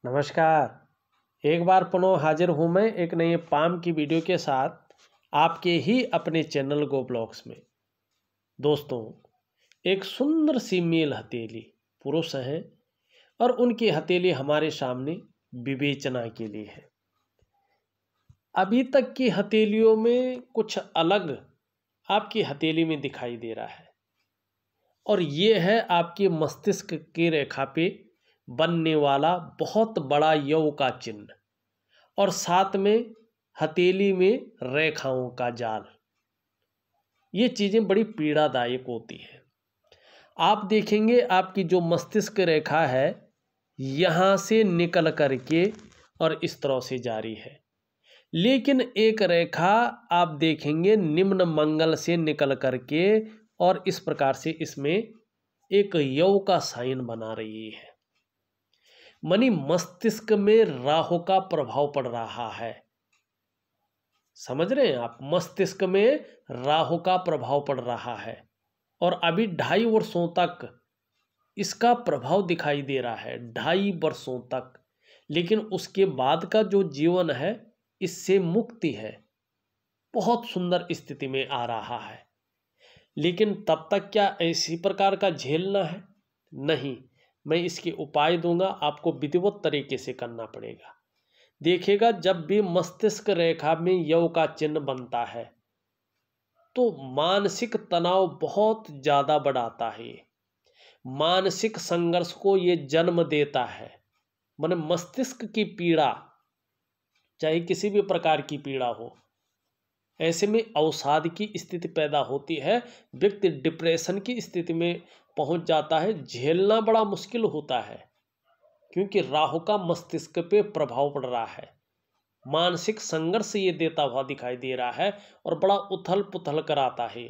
नमस्कार। एक बार पुनः हाजिर हूँ मैं एक नई पाम की वीडियो के साथ आपके ही अपने चैनल गो ब्लॉग्स में। दोस्तों, एक सुंदर सी मेल हथेली पुरुष हैं और उनकी हथेली हमारे सामने विवेचना के लिए है। अभी तक की हथेलियों में कुछ अलग आपकी हथेली में दिखाई दे रहा है और ये है आपके मस्तिष्क की रेखा पे बनने वाला बहुत बड़ा यौ का चिन्ह और साथ में हथेली में रेखाओं का जाल। ये चीज़ें बड़ी पीड़ादायक होती हैं। आप देखेंगे आपकी जो मस्तिष्क रेखा है यहाँ से निकल करके और इस तरह से जारी है, लेकिन एक रेखा आप देखेंगे निम्न मंगल से निकल करके और इस प्रकार से इसमें एक यौ का साइन बना रही है। मनी मस्तिष्क में राहु का प्रभाव पड़ रहा है। समझ रहे हैं आप? मस्तिष्क में राहु का प्रभाव पड़ रहा है और अभी 2.5 वर्षों तक इसका प्रभाव दिखाई दे रहा है, 2.5 वर्षों तक। लेकिन उसके बाद का जो जीवन है इससे मुक्ति है, बहुत सुंदर स्थिति में आ रहा है। लेकिन तब तक क्या ऐसी प्रकार का झेलना है? नहीं, मैं इसके उपाय दूंगा, आपको विधिवत तरीके से करना पड़ेगा। देखिएगा, जब भी मस्तिष्क रेखा में यौ का चिन्ह बनता है तो मानसिक तनाव बहुत ज़्यादा बढ़ाता है। मानसिक संघर्ष को ये जन्म देता है। माने मस्तिष्क की पीड़ा, चाहे किसी भी प्रकार की पीड़ा हो, ऐसे में अवसाद की स्थिति पैदा होती है। व्यक्ति डिप्रेशन की स्थिति में पहुंच जाता है। झेलना बड़ा मुश्किल होता है क्योंकि राहु का मस्तिष्क पे प्रभाव पड़ रहा है। मानसिक संघर्ष ये देता हुआ दिखाई दे रहा है और बड़ा उथल पुथल कराता है।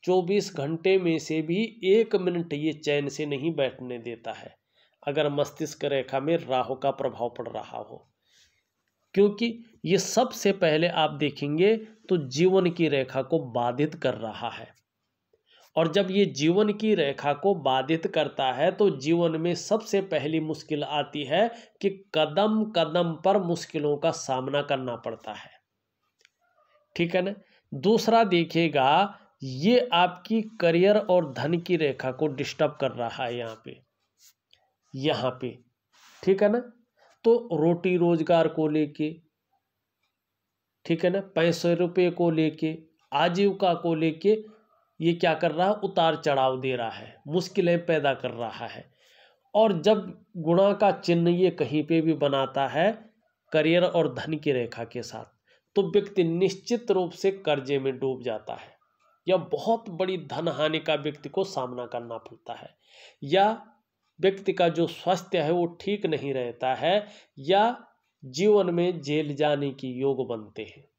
24 घंटे में से भी 1 मिनट ये चैन से नहीं बैठने देता है अगर मस्तिष्क रेखा में राहु का प्रभाव पड़ रहा हो, क्योंकि ये सबसे पहले आप देखेंगे तो जीवन की रेखा को बाधित कर रहा है। और जब ये जीवन की रेखा को बाधित करता है तो जीवन में सबसे पहली मुश्किल आती है कि कदम कदम पर मुश्किलों का सामना करना पड़ता है। ठीक है ना? दूसरा देखिएगा, ये आपकी करियर और धन की रेखा को डिस्टर्ब कर रहा है यहाँ पे। ठीक है ना? तो रोटी रोजगार को लेके, ठीक है ना, पैसे रुपये को लेके, आजीविका को लेके ये क्या कर रहा है? उतार चढ़ाव दे रहा है, मुश्किलें पैदा कर रहा है। और जब गुणा का चिन्ह ये कहीं पे भी बनाता है करियर और धन की रेखा के साथ, तो व्यक्ति निश्चित रूप से कर्जे में डूब जाता है या बहुत बड़ी धन हानि का व्यक्ति को सामना करना पड़ता है, या व्यक्ति का जो स्वास्थ्य है वो ठीक नहीं रहता है, या जीवन में जेल जाने की योग बनते हैं।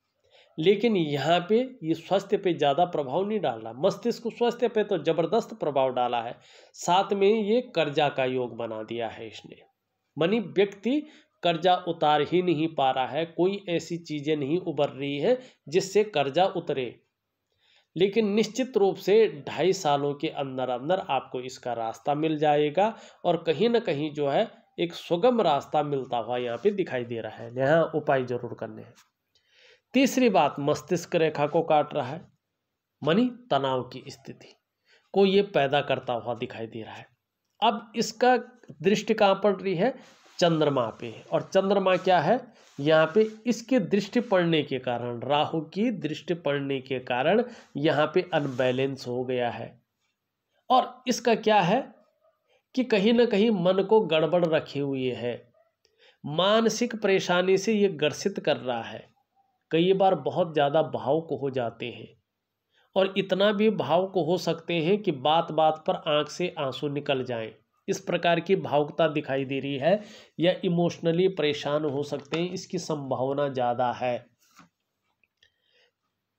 लेकिन यहाँ पे ये स्वास्थ्य पे ज़्यादा प्रभाव नहीं डाला, मस्तिष्क स्वास्थ्य पे तो ज़बरदस्त प्रभाव डाला है। साथ में ये कर्जा का योग बना दिया है इसने। मनी व्यक्ति कर्जा उतार ही नहीं पा रहा है, कोई ऐसी चीज़ें नहीं उभर रही है जिससे कर्जा उतरे। लेकिन निश्चित रूप से 2.5 सालों के अंदर अंदर आपको इसका रास्ता मिल जाएगा और कहीं ना कहीं जो है एक सुगम रास्ता मिलता हुआ यहाँ पे दिखाई दे रहा है। यहाँ उपाय जरूर करने हैं। तीसरी बात, मस्तिष्क रेखा को काट रहा है, मनी तनाव की स्थिति को ये पैदा करता हुआ दिखाई दे रहा है। अब इसका दृष्टि कहाँ पड़ रही है? चंद्रमा पे। और चंद्रमा क्या है? यहाँ पे इसकी दृष्टि पड़ने के कारण, राहु की दृष्टि पड़ने के कारण यहाँ पे अनबैलेंस हो गया है। और इसका क्या है कि कहीं ना कहीं मन को गड़बड़ रखे हुए है, मानसिक परेशानी से ये ग्रसित कर रहा है। कई बार बहुत ज़्यादा भावुक हो जाते हैं और इतना भी भावुक हो सकते हैं कि बात बात पर आंख से आंसू निकल जाएं। इस प्रकार की भावुकता दिखाई दे रही है, या इमोशनली परेशान हो सकते हैं, इसकी संभावना ज़्यादा है।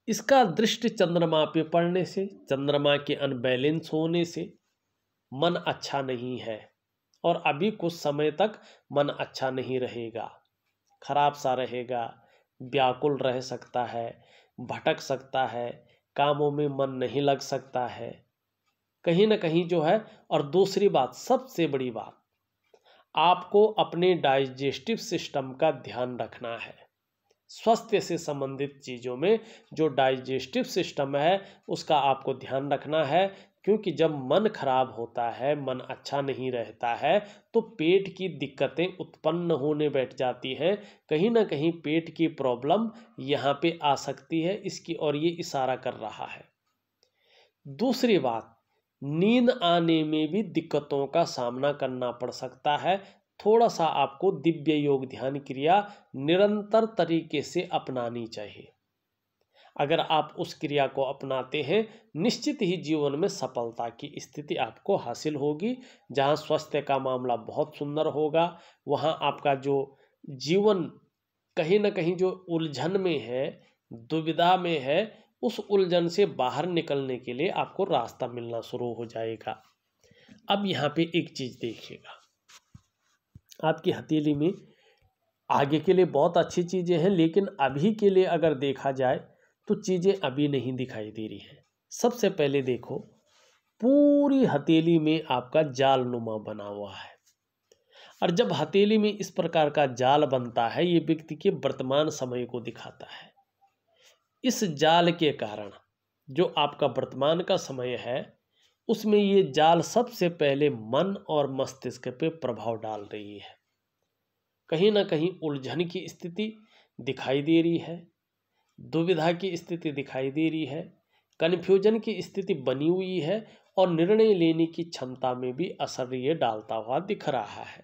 इसका दृष्टि चंद्रमा पे पड़ने से, चंद्रमा के अनबैलेंस होने से मन अच्छा नहीं है और अभी कुछ समय तक मन अच्छा नहीं रहेगा, खराब सा रहेगा, व्याकुल रह सकता है, भटक सकता है, कामों में मन नहीं लग सकता है कहीं ना कहीं जो है। और दूसरी बात, सबसे बड़ी बात, आपको अपने डाइजेस्टिव सिस्टम का ध्यान रखना है। स्वास्थ्य से संबंधित चीज़ों में जो डाइजेस्टिव सिस्टम है उसका आपको ध्यान रखना है, क्योंकि जब मन खराब होता है, मन अच्छा नहीं रहता है, तो पेट की दिक्कतें उत्पन्न होने बैठ जाती हैं। कहीं ना कहीं पेट की प्रॉब्लम यहाँ पे आ सकती है, इसकी ओर ये इशारा कर रहा है। दूसरी बात, नींद आने में भी दिक्कतों का सामना करना पड़ सकता है। थोड़ा सा आपको दिव्य योग ध्यान क्रिया निरंतर तरीके से अपनानी चाहिए। अगर आप उस क्रिया को अपनाते हैं, निश्चित ही जीवन में सफलता की स्थिति आपको हासिल होगी। जहां स्वास्थ्य का मामला बहुत सुंदर होगा, वहां आपका जो जीवन कहीं ना कहीं जो उलझन में है, दुविधा में है, उस उलझन से बाहर निकलने के लिए आपको रास्ता मिलना शुरू हो जाएगा। अब यहाँ पे एक चीज़ देखिएगा, आपकी हथेली में आगे के लिए बहुत अच्छी चीज़ें हैं, लेकिन अभी के लिए अगर देखा जाए तो चीज़ें अभी नहीं दिखाई दे रही हैं। सबसे पहले देखो, पूरी हथेली में आपका जाल नुमा बना हुआ है, और जब हथेली में इस प्रकार का जाल बनता है, ये व्यक्ति के वर्तमान समय को दिखाता है। इस जाल के कारण जो आपका वर्तमान का समय है, उसमें ये जाल सबसे पहले मन और मस्तिष्क पे प्रभाव डाल रही है। कहीं ना कहीं उलझन की स्थिति दिखाई दे रही है, दुविधा की स्थिति दिखाई दे रही है, कन्फ्यूजन की स्थिति बनी हुई है, और निर्णय लेने की क्षमता में भी असर ये डालता हुआ दिख रहा है।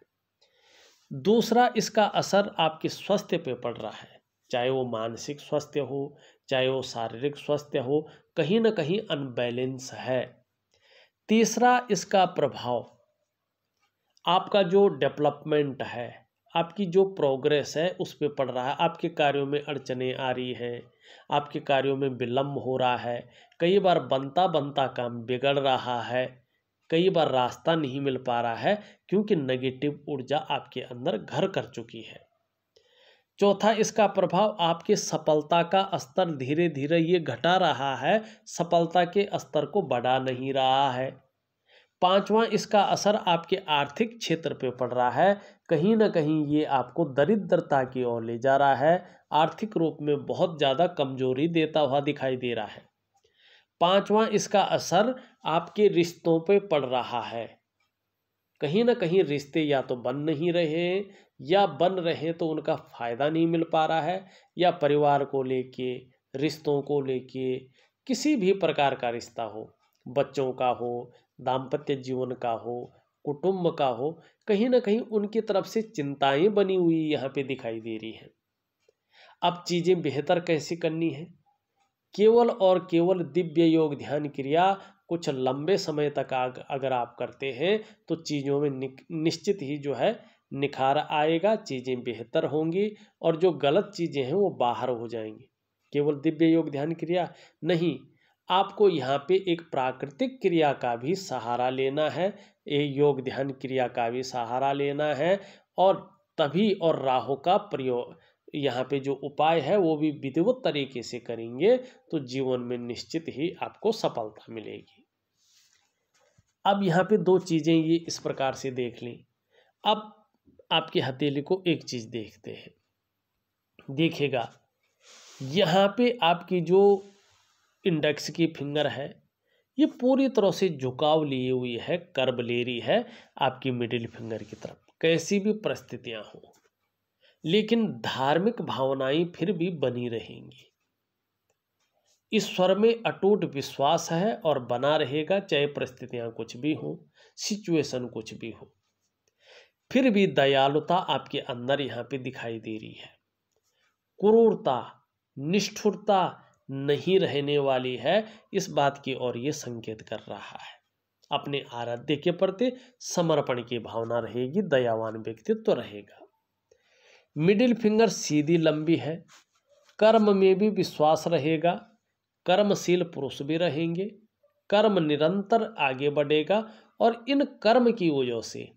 दूसरा, इसका असर आपके स्वास्थ्य पे पड़ रहा है, चाहे वो मानसिक स्वास्थ्य हो, चाहे वो शारीरिक स्वास्थ्य हो, कहीं ना कहीं अनबैलेंस है। तीसरा, इसका प्रभाव आपका जो डेवलपमेंट है, आपकी जो प्रोग्रेस है, उस पर पड़ रहा है। आपके कार्यों में अड़चने आ रही हैं, आपके कार्यों में विलम्ब हो रहा है, कई बार बनता बनता काम बिगड़ रहा है, कई बार रास्ता नहीं मिल पा रहा है, क्योंकि नेगेटिव ऊर्जा आपके अंदर घर कर चुकी है। चौथा, इसका प्रभाव आपके सफलता का स्तर धीरे धीरे ये घटा रहा है, सफलता के स्तर को बढ़ा नहीं रहा है। पांचवा, इसका असर आपके आर्थिक क्षेत्र पे पड़ रहा है, कहीं ना कहीं ये आपको दरिद्रता की ओर ले जा रहा है, आर्थिक रूप में बहुत ज़्यादा कमजोरी देता हुआ दिखाई दे रहा है। पांचवा, इसका असर आपके रिश्तों पे पड़ रहा है, कहीं ना कहीं रिश्ते या तो बन नहीं रहे, या बन रहे तो उनका फायदा नहीं मिल पा रहा है, या परिवार को लेके, रिश्तों को लेके, किसी भी प्रकार का रिश्ता हो, बच्चों का हो, दाम्पत्य जीवन का हो, कुटुंब का हो, कहीं ना कहीं उनकी तरफ से चिंताएं बनी हुई यहाँ पे दिखाई दे रही हैं। अब चीज़ें बेहतर कैसे करनी है? केवल और केवल दिव्य योग ध्यान क्रिया कुछ लंबे समय तक अगर आप करते हैं, तो चीज़ों में निश्चित ही जो है निखार आएगा, चीज़ें बेहतर होंगी, और जो गलत चीज़ें हैं वो बाहर हो जाएंगी। केवल दिव्य योग ध्यान क्रिया नहीं, आपको यहाँ पे एक प्राकृतिक क्रिया का भी सहारा लेना है, एक योग ध्यान क्रिया का भी सहारा लेना है, और तभी और राहु का प्रयोग यहाँ पे जो उपाय है वो भी विधिवत तरीके से करेंगे, तो जीवन में निश्चित ही आपको सफलता मिलेगी। अब यहाँ पे दो चीज़ें ये इस प्रकार से देख लें। अब आपकी हथेली को एक चीज़ देखते हैं, देखिएगा यहाँ पे आपकी जो इंडेक्स की फिंगर है, ये पूरी तरह से झुकाव लिए हुई है, कर्व ले रही है आपकी मिडिल फिंगर की तरफ, कैसी भी परिस्थितियां हो, लेकिन धार्मिक भावनाएं फिर भी बनी रहेंगी। ईश्वर में अटूट विश्वास है और बना रहेगा, चाहे परिस्थितियां कुछ भी हो, सिचुएशन कुछ भी हो। फिर भी दयालुता आपके अंदर यहाँ पे दिखाई दे रही है, क्रूरता, निष्ठुरता नहीं रहने वाली है, इस बात की ओर ये संकेत कर रहा है। अपने आराध्य के प्रति समर्पण की भावना रहेगी, दयावान व्यक्तित्व रहेगा। मिडिल फिंगर सीधी लंबी है, कर्म में भी विश्वास रहेगा, कर्मशील पुरुष भी रहेंगे, कर्म निरंतर आगे बढ़ेगा, और इन कर्म की वजह से,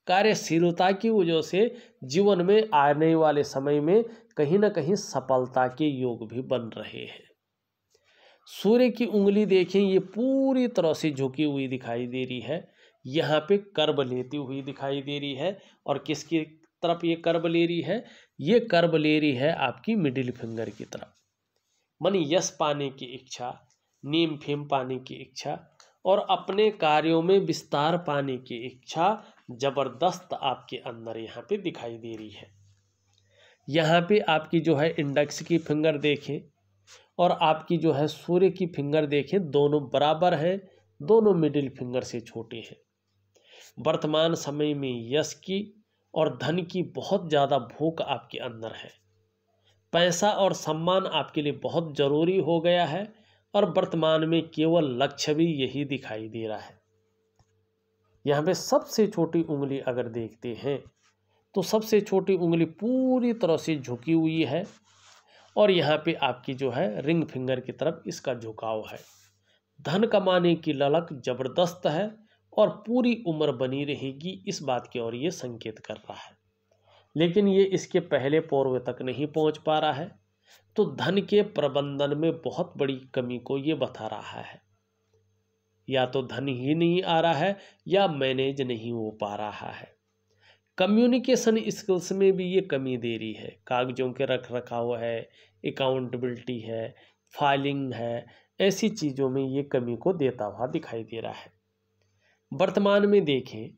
कार्यशीलता की वजह से जीवन में आने वाले समय में कहीं ना कहीं सफलता के योग भी बन रहे हैं। सूर्य की उंगली देखें, ये पूरी तरह से झुकी हुई दिखाई दे रही है, यहाँ पे कर्व लेती हुई दिखाई दे रही है। और किसकी तरफ ये कर्व ले रही है? ये कर्व ले रही है आपकी मिडिल फिंगर की तरफ। मानी यश पाने की इच्छा, नेम फेम पाने की इच्छा और अपने कार्यों में विस्तार पाने की इच्छा जबरदस्त आपके अंदर यहाँ पे दिखाई दे रही है। यहाँ पे आपकी जो है इंडेक्स की फिंगर देखें और आपकी जो है सूर्य की फिंगर देखें, दोनों बराबर हैं, दोनों मिडिल फिंगर से छोटे हैं। वर्तमान समय में यश की और धन की बहुत ज़्यादा भूख आपके अंदर है। पैसा और सम्मान आपके लिए बहुत ज़रूरी हो गया है और वर्तमान में केवल लक्ष्य भी यही दिखाई दे रहा है। यहाँ पे सबसे छोटी उंगली अगर देखते हैं तो सबसे छोटी उंगली पूरी तरह से झुकी हुई है और यहाँ पे आपकी जो है रिंग फिंगर की तरफ इसका झुकाव है। धन कमाने की ललक जबरदस्त है और पूरी उम्र बनी रहेगी, इस बात की ओर ये संकेत कर रहा है। लेकिन ये इसके पहले पूर्व तक नहीं पहुंच पा रहा है, तो धन के प्रबंधन में बहुत बड़ी कमी को ये बता रहा है। या तो धन ही नहीं आ रहा है या मैनेज नहीं हो पा रहा है। कम्युनिकेशन स्किल्स में भी ये कमी दे रही है। कागजों के रख रखाव है, अकाउंटेबिलिटी है, फाइलिंग है, ऐसी चीज़ों में ये कमी को देता हुआ दिखाई दे रहा है। वर्तमान में देखें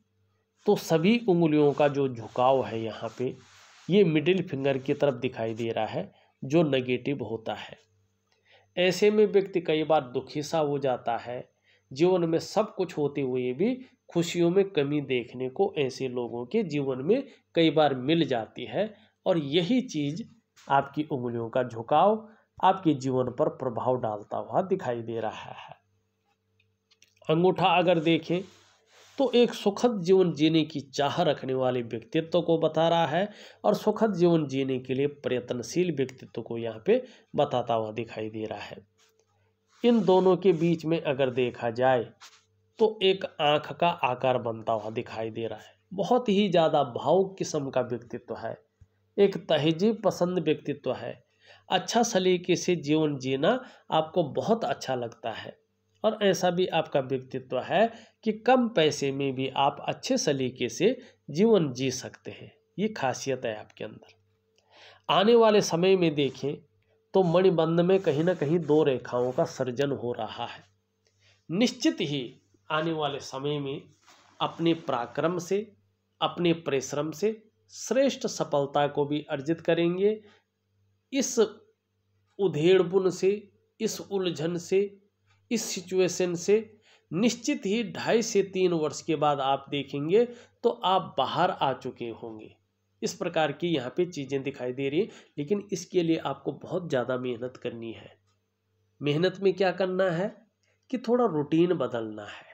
तो सभी उंगलियों का जो झुकाव है यहाँ पे ये मिडिल फिंगर की तरफ दिखाई दे रहा है, जो नेगेटिव होता है। ऐसे में व्यक्ति कई बार दुखी सा हो जाता है। जीवन में सब कुछ होते हुए भी खुशियों में कमी देखने को ऐसे लोगों के जीवन में कई बार मिल जाती है और यही चीज़ आपकी उंगलियों का झुकाव आपके जीवन पर प्रभाव डालता हुआ दिखाई दे रहा है। अंगूठा अगर देखें तो एक सुखद जीवन जीने की चाह रखने वाले व्यक्तित्व को बता रहा है और सुखद जीवन जीने के लिए प्रयत्नशील व्यक्तित्व को यहाँ पे बताता हुआ दिखाई दे रहा है। इन दोनों के बीच में अगर देखा जाए तो एक आंख का आकार बनता हुआ दिखाई दे रहा है। बहुत ही ज़्यादा भावुक किस्म का व्यक्तित्व है, एक तहजीब पसंद व्यक्तित्व है। अच्छा सलीके से जीवन जीना आपको बहुत अच्छा लगता है और ऐसा भी आपका व्यक्तित्व है कि कम पैसे में भी आप अच्छे सलीके से जीवन जी सकते हैं। ये खासियत है आपके अंदर। आने वाले समय में देखें तो मणिबंध में कहीं ना कहीं दो रेखाओं का सर्जन हो रहा है। निश्चित ही आने वाले समय में अपने पराक्रम से, अपने परिश्रम से श्रेष्ठ सफलता को भी अर्जित करेंगे। इस उधेड़बुन से, इस उलझन से, इस सिचुएशन से निश्चित ही 2.5 से 3 वर्ष के बाद आप देखेंगे तो आप बाहर आ चुके होंगे। इस प्रकार की यहाँ पे चीज़ें दिखाई दे रही हैं, लेकिन इसके लिए आपको बहुत ज़्यादा मेहनत करनी है। मेहनत में क्या करना है कि थोड़ा रूटीन बदलना है,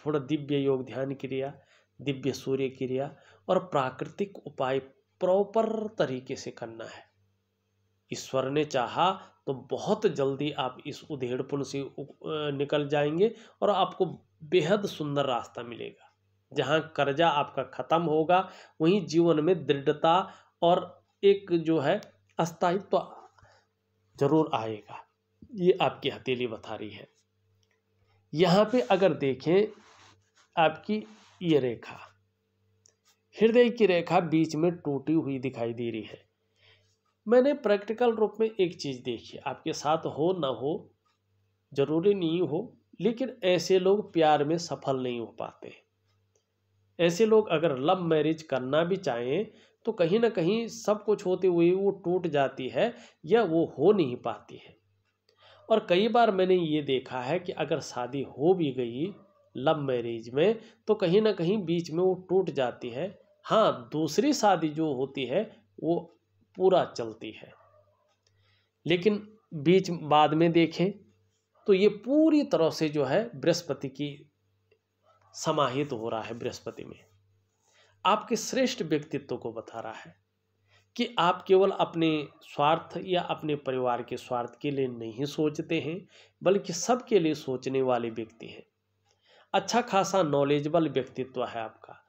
थोड़ा दिव्य योग ध्यान क्रिया, दिव्य सूर्य क्रिया और प्राकृतिक उपाय प्रॉपर तरीके से करना है। ईश्वर ने चाहा तो बहुत जल्दी आप इस उधेड़पुन से निकल जाएंगे और आपको बेहद सुंदर रास्ता मिलेगा। जहाँ कर्जा आपका खत्म होगा वहीं जीवन में दृढ़ता और एक जो है अस्थायित्व जरूर आएगा। ये आपकी हथेली बता रही है। यहाँ पे अगर देखें आपकी ये रेखा, हृदय की रेखा बीच में टूटी हुई दिखाई दे रही है। मैंने प्रैक्टिकल रूप में एक चीज़ देखी, आपके साथ हो ना हो, जरूरी नहीं हो, लेकिन ऐसे लोग प्यार में सफल नहीं हो पाते। ऐसे लोग अगर लव मैरिज करना भी चाहें तो कहीं ना कहीं सब कुछ होते हुए वो टूट जाती है या वो हो नहीं पाती है। और कई बार मैंने ये देखा है कि अगर शादी हो भी गई लव मैरिज में तो कहीं ना कहीं बीच में वो टूट जाती है। हाँ, दूसरी शादी जो होती है वो पूरा चलती है, लेकिन बीच बाद में देखें तो ये पूरी तरह से जो है बृहस्पति की समाहित हो रहा है। बृहस्पति में आपके श्रेष्ठ व्यक्तित्व को बता रहा है कि आप केवल अपने स्वार्थ या अपने परिवार के स्वार्थ के लिए नहीं सोचते हैं, बल्कि सबके लिए सोचने वाले व्यक्ति हैं। अच्छा खासा नॉलेजेबल व्यक्तित्व है आपका,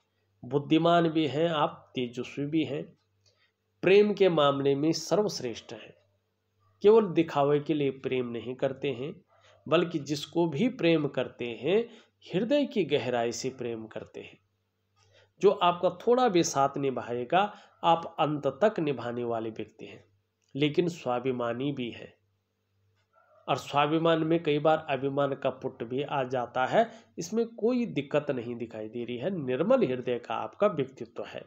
बुद्धिमान भी हैं आप, तेजस्वी भी हैं, प्रेम के मामले में सर्वश्रेष्ठ हैं। केवल दिखावे के लिए प्रेम नहीं करते हैं, बल्कि जिसको भी प्रेम करते हैं हृदय की गहराई से प्रेम करते हैं। जो आपका थोड़ा भी साथ निभाएगा, आप अंत तक निभाने वाले व्यक्ति हैं। लेकिन स्वाभिमानी भी है, और स्वाभिमान में कई बार अभिमान का पुट भी आ जाता है। इसमें कोई दिक्कत नहीं दिखाई दे रही है। निर्मल हृदय का आपका व्यक्तित्व है।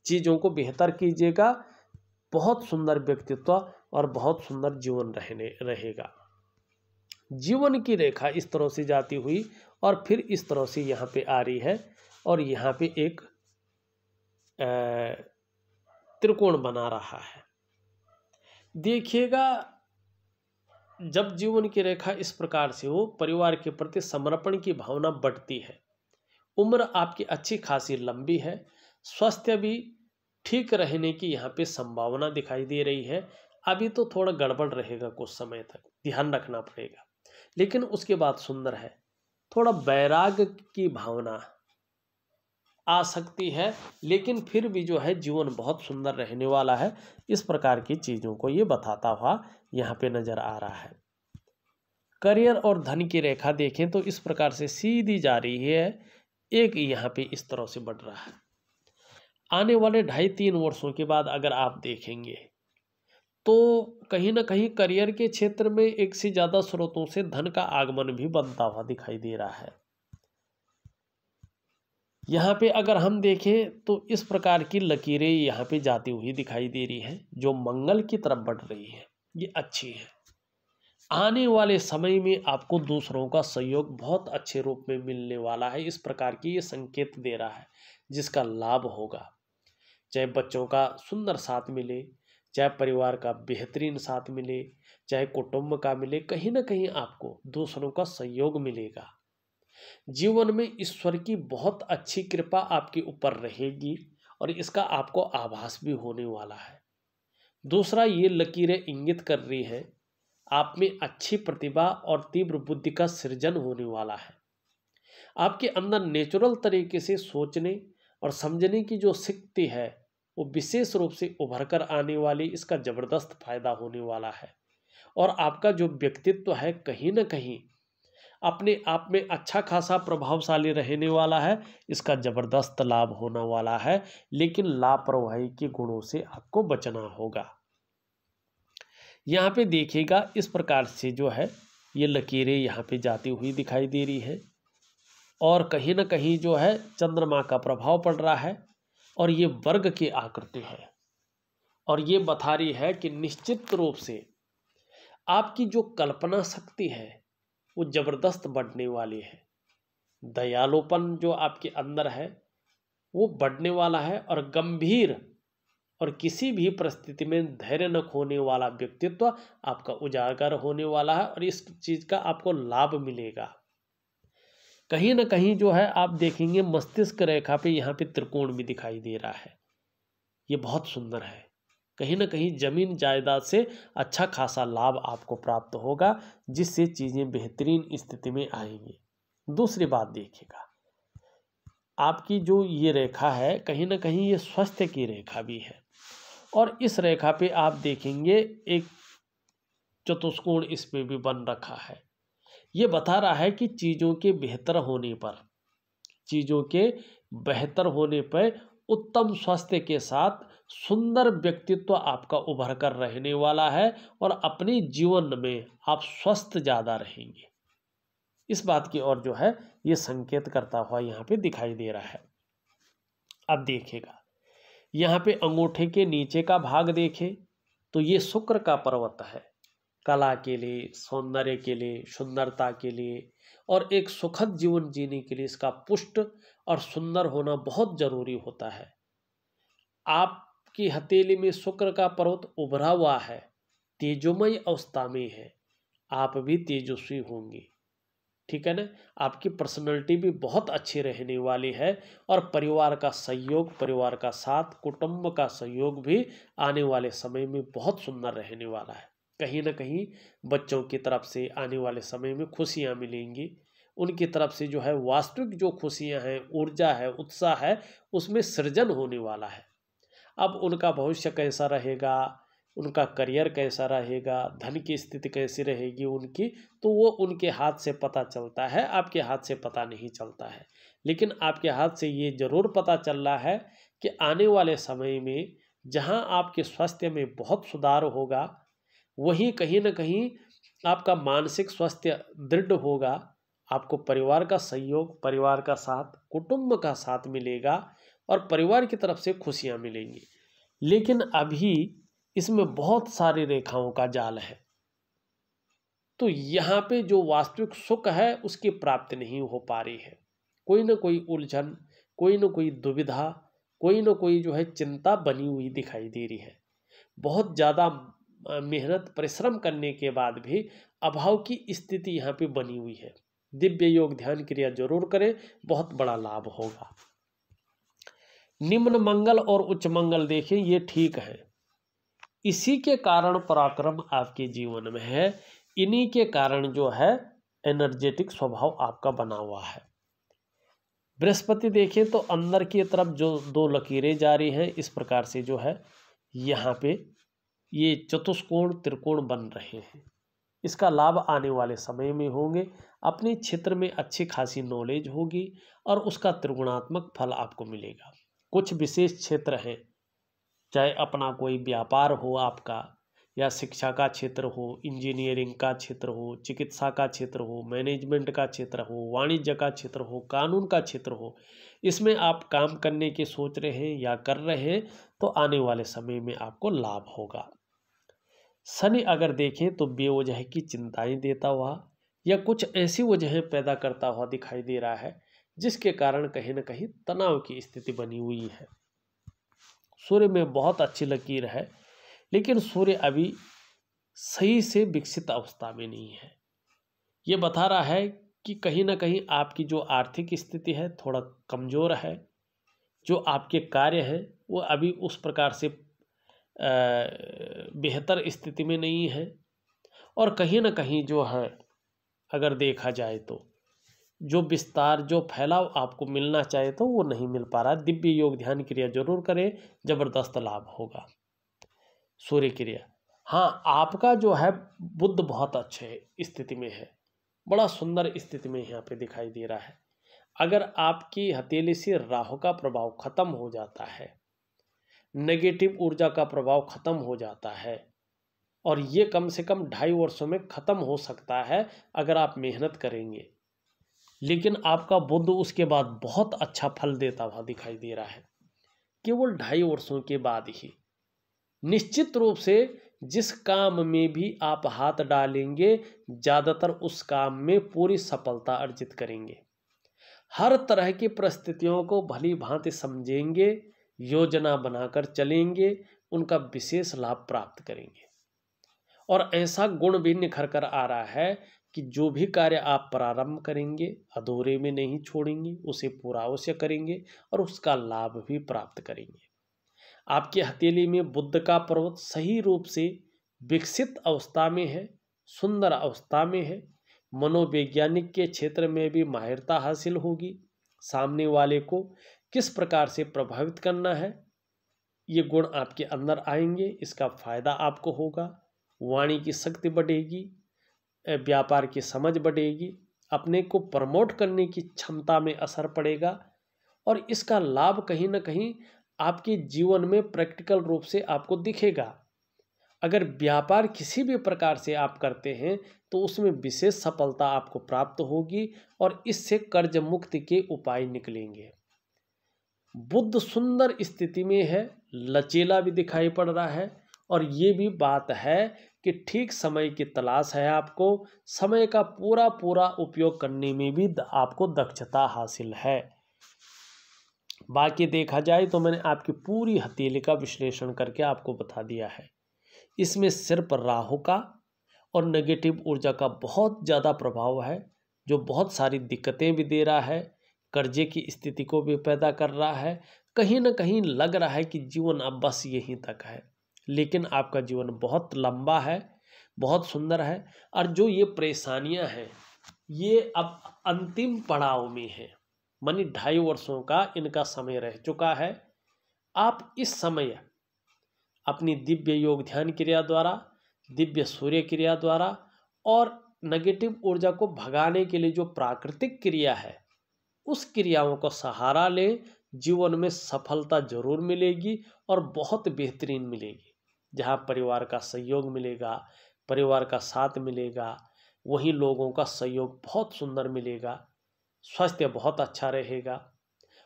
चीज़ों को बेहतर कीजिएगा, बहुत सुंदर व्यक्तित्व और बहुत सुंदर जीवन रहेगा। जीवन की रेखा इस तरह से जाती हुई और फिर इस तरह से यहाँ पे आ रही है, और यहाँ पे एक त्रिकोण बना रहा है। देखिएगा, जब जीवन की रेखा इस प्रकार से हो, परिवार के प्रति समर्पण की भावना बढ़ती है। उम्र आपकी अच्छी खासी लंबी है। स्वास्थ्य भी ठीक रहने की यहाँ पे संभावना दिखाई दे रही है। अभी तो थोड़ा गड़बड़ रहेगा, कुछ समय तक ध्यान रखना पड़ेगा, लेकिन उसके बाद सुंदर है। थोड़ा वैराग्य की भावना आ सकती है, लेकिन फिर भी जो है जीवन बहुत सुंदर रहने वाला है। इस प्रकार की चीज़ों को ये बताता हुआ यहाँ पे नजर आ रहा है। करियर और धन की रेखा देखें तो इस प्रकार से सीधी जा रही है, एक यहाँ पे इस तरह से बढ़ रहा है। आने वाले 2.5-3 वर्षों के बाद अगर आप देखेंगे तो कहीं ना कहीं करियर के क्षेत्र में एक से ज़्यादा स्रोतों से धन का आगमन भी बनता हुआ दिखाई दे रहा है। यहाँ पे अगर हम देखें तो इस प्रकार की लकीरें यहाँ पे जाती हुई दिखाई दे रही हैं, जो मंगल की तरफ बढ़ रही है। ये अच्छी है। आने वाले समय में आपको दूसरों का सहयोग बहुत अच्छे रूप में मिलने वाला है। इस प्रकार की ये संकेत दे रहा है, जिसका लाभ होगा। चाहे बच्चों का सुंदर साथ मिले, चाहे परिवार का बेहतरीन साथ मिले, चाहे कुटुंब का मिले, कहीं ना कहीं आपको दूसरों का सहयोग मिलेगा। जीवन में ईश्वर की बहुत अच्छी कृपा आपके ऊपर रहेगी, और इसका आपको आभास भी होने वाला है। दूसरा, ये लकीरें इंगित कर रही हैं आप में अच्छी प्रतिभा और तीव्र बुद्धि का सृजन होने वाला है। आपके अंदर नेचुरल तरीके से सोचने और समझने की जो शक्ति है, वो विशेष रूप से उभर कर आने वाली, इसका जबरदस्त फायदा होने वाला है। और आपका जो व्यक्तित्व है, कहीं ना कहीं अपने आप में अच्छा खासा प्रभावशाली रहने वाला है। इसका जबरदस्त लाभ होने वाला है, लेकिन लापरवाही के गुणों से आपको बचना होगा। यहाँ पे देखिएगा, इस प्रकार से जो है ये लकीरें यहाँ पे जाती हुई दिखाई दे रही है, और कहीं ना कहीं जो है चंद्रमा का प्रभाव पड़ रहा है, और ये वर्ग की आकृति है, और ये बता रही है कि निश्चित रूप से आपकी जो कल्पना शक्ति है वो जबरदस्त बढ़ने वाली है। दयालुपन जो आपके अंदर है वो बढ़ने वाला है, और गंभीर और किसी भी परिस्थिति में धैर्य न खोने वाला व्यक्तित्व आपका उजागर होने वाला है, और इस चीज का आपको लाभ मिलेगा। कहीं ना कहीं जो है आप देखेंगे मस्तिष्क रेखा पे यहाँ पे त्रिकोण भी दिखाई दे रहा है। ये बहुत सुंदर है। कहीं ना कहीं जमीन जायदाद से अच्छा खासा लाभ आपको प्राप्त होगा, जिससे चीजें बेहतरीन स्थिति में आएंगी। दूसरी बात देखिएगा, आपकी जो ये रेखा है, कहीं ना कहीं ये स्वास्थ्य की रेखा भी है, और इस रेखा पे आप देखेंगे एक चतुष्कोण इसमें भी बन रखा है। ये बता रहा है कि चीज़ों के बेहतर होने पर उत्तम स्वास्थ्य के साथ सुंदर व्यक्तित्व आपका उभर कर रहने वाला है, और अपने जीवन में आप स्वस्थ ज़्यादा रहेंगे। इस बात की ओर जो है ये संकेत करता हुआ यहाँ पे दिखाई दे रहा है। अब देखिएगा, यहाँ पे अंगूठे के नीचे का भाग देखें तो ये शुक्र का पर्वत है। कला के लिए, सौंदर्य के लिए, सुंदरता के लिए, और एक सुखद जीवन जीने के लिए इसका पुष्ट और सुंदर होना बहुत जरूरी होता है। आपकी हथेली में शुक्र का पर्वत उभरा हुआ है, तेजोमय अवस्था में है, आप भी तेजस्वी होंगे। ठीक है ना। आपकी पर्सनैलिटी भी बहुत अच्छी रहने वाली है, और परिवार का सहयोग, परिवार का साथ, कुटुंब का सहयोग भी आने वाले समय में बहुत सुंदर रहने वाला है। कहीं ना कहीं बच्चों की तरफ से आने वाले समय में खुशियां मिलेंगी। उनकी तरफ से जो है वास्तविक जो खुशियां हैं, ऊर्जा है, उत्साह है, उसमें सृजन होने वाला है। अब उनका भविष्य कैसा रहेगा, उनका करियर कैसा रहेगा, धन की स्थिति कैसी रहेगी उनकी, तो वो उनके हाथ से पता चलता है, आपके हाथ से पता नहीं चलता है। लेकिन आपके हाथ से ये ज़रूर पता चल रहा है कि आने वाले समय में जहां आपके स्वास्थ्य में बहुत सुधार होगा, वहीं कहीं ना कहीं आपका मानसिक स्वास्थ्य दृढ़ होगा। आपको परिवार का सहयोग, परिवार का साथ, कुटुंब का साथ मिलेगा और परिवार की तरफ से खुशियां मिलेंगी। लेकिन अभी इसमें बहुत सारी रेखाओं का जाल है, तो यहाँ पे जो वास्तविक सुख है उसकी प्राप्ति नहीं हो पा रही है। कोई ना कोई उलझन, कोई ना कोई दुविधा, कोई ना कोई जो है चिंता बनी हुई दिखाई दे रही है। बहुत ज़्यादा मेहनत परिश्रम करने के बाद भी अभाव की स्थिति यहाँ पे बनी हुई है। दिव्य योग ध्यान क्रिया जरूर करें, बहुत बड़ा लाभ होगा। निम्न मंगल और उच्च मंगल देखें, ये ठीक है। इसी के कारण पराक्रम आपके जीवन में है, इन्हीं के कारण जो है एनर्जेटिक स्वभाव आपका बना हुआ है। बृहस्पति देखें तो अंदर की तरफ जो दो लकीरें जारी हैं, इस प्रकार से जो है यहाँ पे ये चतुष्कोण त्रिकोण बन रहे हैं। इसका लाभ आने वाले समय में होंगे। अपने क्षेत्र में अच्छी खासी नॉलेज होगी और उसका त्रिगुणात्मक फल आपको मिलेगा। कुछ विशेष क्षेत्र हैं, चाहे अपना कोई व्यापार हो आपका, या शिक्षा का क्षेत्र हो, इंजीनियरिंग का क्षेत्र हो, चिकित्सा का क्षेत्र हो, मैनेजमेंट का क्षेत्र हो, वाणिज्य का क्षेत्र हो, कानून का क्षेत्र हो, इसमें आप काम करने की सोच रहे हैं या कर रहे हैं तो आने वाले समय में आपको लाभ होगा। शनि अगर देखें तो बेवजह की चिंताएं देता हुआ या कुछ ऐसी वजहें पैदा करता हुआ दिखाई दे रहा है, जिसके कारण कहीं ना कहीं तनाव की स्थिति बनी हुई है। सूर्य में बहुत अच्छी लकीर है, लेकिन सूर्य अभी सही से विकसित अवस्था में नहीं है। ये बता रहा है कि कहीं ना कहीं आपकी जो आर्थिक स्थिति है थोड़ा कमज़ोर है, जो आपके कार्य हैं वो अभी उस प्रकार से बेहतर स्थिति में नहीं है, और कहीं ना कहीं जो है अगर देखा जाए तो जो विस्तार, जो फैलाव आपको मिलना चाहे तो वो नहीं मिल पा रहा। दिव्य योग ध्यान क्रिया जरूर करें, जबरदस्त लाभ होगा। सूर्य क्रिया, हाँ आपका जो है बुद्ध बहुत अच्छे स्थिति में है, बड़ा सुंदर स्थिति में यहाँ पे दिखाई दे रहा है। अगर आपकी हथेली से राहु का प्रभाव खत्म हो जाता है, नेगेटिव ऊर्जा का प्रभाव खत्म हो जाता है, और ये कम से कम 2.5 वर्षों में खत्म हो सकता है अगर आप मेहनत करेंगे। लेकिन आपका बुध उसके बाद बहुत अच्छा फल देता हुआ दिखाई दे रहा है। केवल 2.5 वर्षों के बाद ही निश्चित रूप से जिस काम में भी आप हाथ डालेंगे, ज़्यादातर उस काम में पूरी सफलता अर्जित करेंगे। हर तरह की परिस्थितियों को भली भांति समझेंगे, योजना बनाकर चलेंगे, उनका विशेष लाभ प्राप्त करेंगे। और ऐसा गुण भी निखर कर आ रहा है कि जो भी कार्य आप प्रारंभ करेंगे अधूरे में नहीं छोड़ेंगे, उसे पूरा अवश्य करेंगे और उसका लाभ भी प्राप्त करेंगे। आपकी हथेली में बुध का पर्वत सही रूप से विकसित अवस्था में है, सुंदर अवस्था में है। मनोवैज्ञानिक के क्षेत्र में भी माहिरता हासिल होगी। सामने वाले को किस प्रकार से प्रभावित करना है, ये गुण आपके अंदर आएंगे, इसका फायदा आपको होगा। वाणी की शक्ति बढ़ेगी, व्यापार की समझ बढ़ेगी, अपने को प्रमोट करने की क्षमता में असर पड़ेगा, और इसका लाभ कहीं ना कहीं आपके जीवन में प्रैक्टिकल रूप से आपको दिखेगा। अगर व्यापार किसी भी प्रकार से आप करते हैं तो उसमें विशेष सफलता आपको प्राप्त होगी और इससे कर्ज मुक्ति के उपाय निकलेंगे। बुध सुंदर स्थिति में है, लचीला भी दिखाई पड़ रहा है, और ये भी बात है कि ठीक समय की तलाश है आपको, समय का पूरा पूरा उपयोग करने में भी आपको दक्षता हासिल है। बाकी देखा जाए तो मैंने आपकी पूरी हथेली का विश्लेषण करके आपको बता दिया है। इसमें सिर्फ राहु का और नेगेटिव ऊर्जा का बहुत ज़्यादा प्रभाव है, जो बहुत सारी दिक्कतें भी दे रहा है, कर्जे की स्थिति को भी पैदा कर रहा है। कहीं ना कहीं लग रहा है कि जीवन अब बस यहीं तक है, लेकिन आपका जीवन बहुत लंबा है, बहुत सुंदर है। और जो ये परेशानियां हैं ये अब अंतिम पड़ाव में है, मानी 2.5 वर्षों का इनका समय रह चुका है। आप इस समय अपनी दिव्य योग ध्यान क्रिया द्वारा, दिव्य सूर्य क्रिया द्वारा और नेगेटिव ऊर्जा को भगाने के लिए जो प्राकृतिक क्रिया है उस क्रियाओं को सहारा लें। जीवन में सफलता जरूर मिलेगी और बहुत बेहतरीन मिलेगी। जहाँ परिवार का सहयोग मिलेगा, परिवार का साथ मिलेगा, वहीं लोगों का सहयोग बहुत सुंदर मिलेगा, स्वास्थ्य बहुत अच्छा रहेगा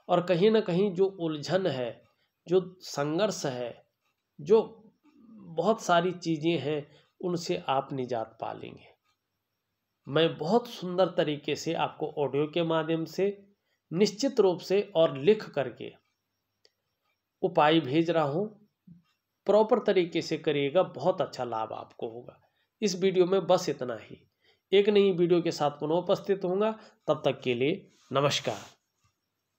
और कहीं ना कहीं जो उलझन है, जो संघर्ष है, जो बहुत सारी चीज़ें हैं, उनसे आप निजात पा लेंगे। मैं बहुत सुंदर तरीके से आपको ऑडियो के माध्यम से निश्चित रूप से और लिख करके उपाय भेज रहा हूँ। प्रॉपर तरीके से करिएगा, बहुत अच्छा लाभ आपको होगा। इस वीडियो में बस इतना ही। एक नई वीडियो के साथ पुनः उपस्थित होऊंगा, तब तक के लिए नमस्कार।